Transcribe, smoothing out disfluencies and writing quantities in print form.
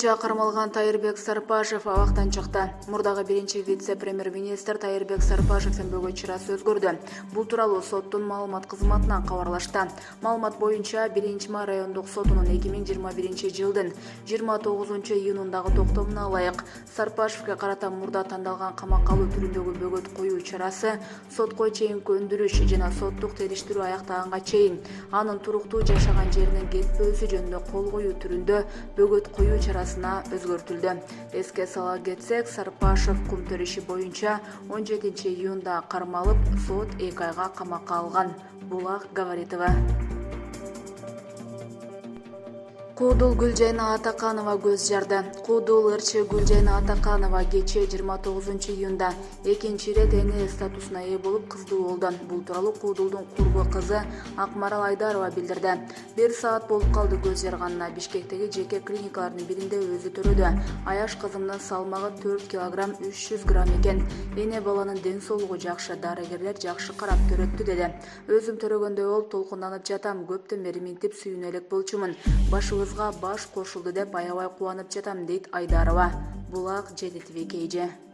боюнча кармалган Тайырбек Сарпашев абактан чыкты. Мурдагы биринчи вице-премьер-министр Тайырбек Сарпашев сенбөгө чырасы өзгөрдү. Бул тууралуу соттун маалымат кызматынан кабарлашты. Маалымат боюнча 1-Май райондук сотунун 2021-жылдын 29-июнундагы токтомуна ылайык Сарпашевге карата мурда тандалган камакка алуу түрүндөгү бөгөт коюу чарасы сотко чейинки өндүрүш жана соттук териштирүү аяктаганга чейин анын туруктуу жашаган жеринен кетпөөсү жөнүндө кол коюу түрүндө бөгөт коюу чарасына өзгөртүлдү. Эске сала кетсек, Сарпашев кумтөр иши боюнча 17-июнда кармалып, сот 2 айга камакка алган. Булак Говоритова. Куудул Гүлжайна Атаканова көз жарды. Куудул ырчы Гүлжайна Атаканова кечээ 29-июнда экинчи ирет эне статусуна ээ болуп кыздуу болду. Бул тууралуу Куудулдун курбу кызы Акмарал Айдарова билдирди. 1 саат болуп калды көз жарганына. Бишкектеги жеке клиникалардын биринде өзү төрөдү. Аяш кызымдын салмагы 4 кг 300 грамм экен. Эне баланын ден соолугу жакшы, дарыгерлер жакшы карап төрөттү деди. Өзүм төрөгөндөй болуп толкунданып жатам. Көптөн бери минтип сүйүнө элек болчумун. Башыбызга баш кошулду деп аябай кубанып жатам, дейт Айдарова. Булак ЖТТВ.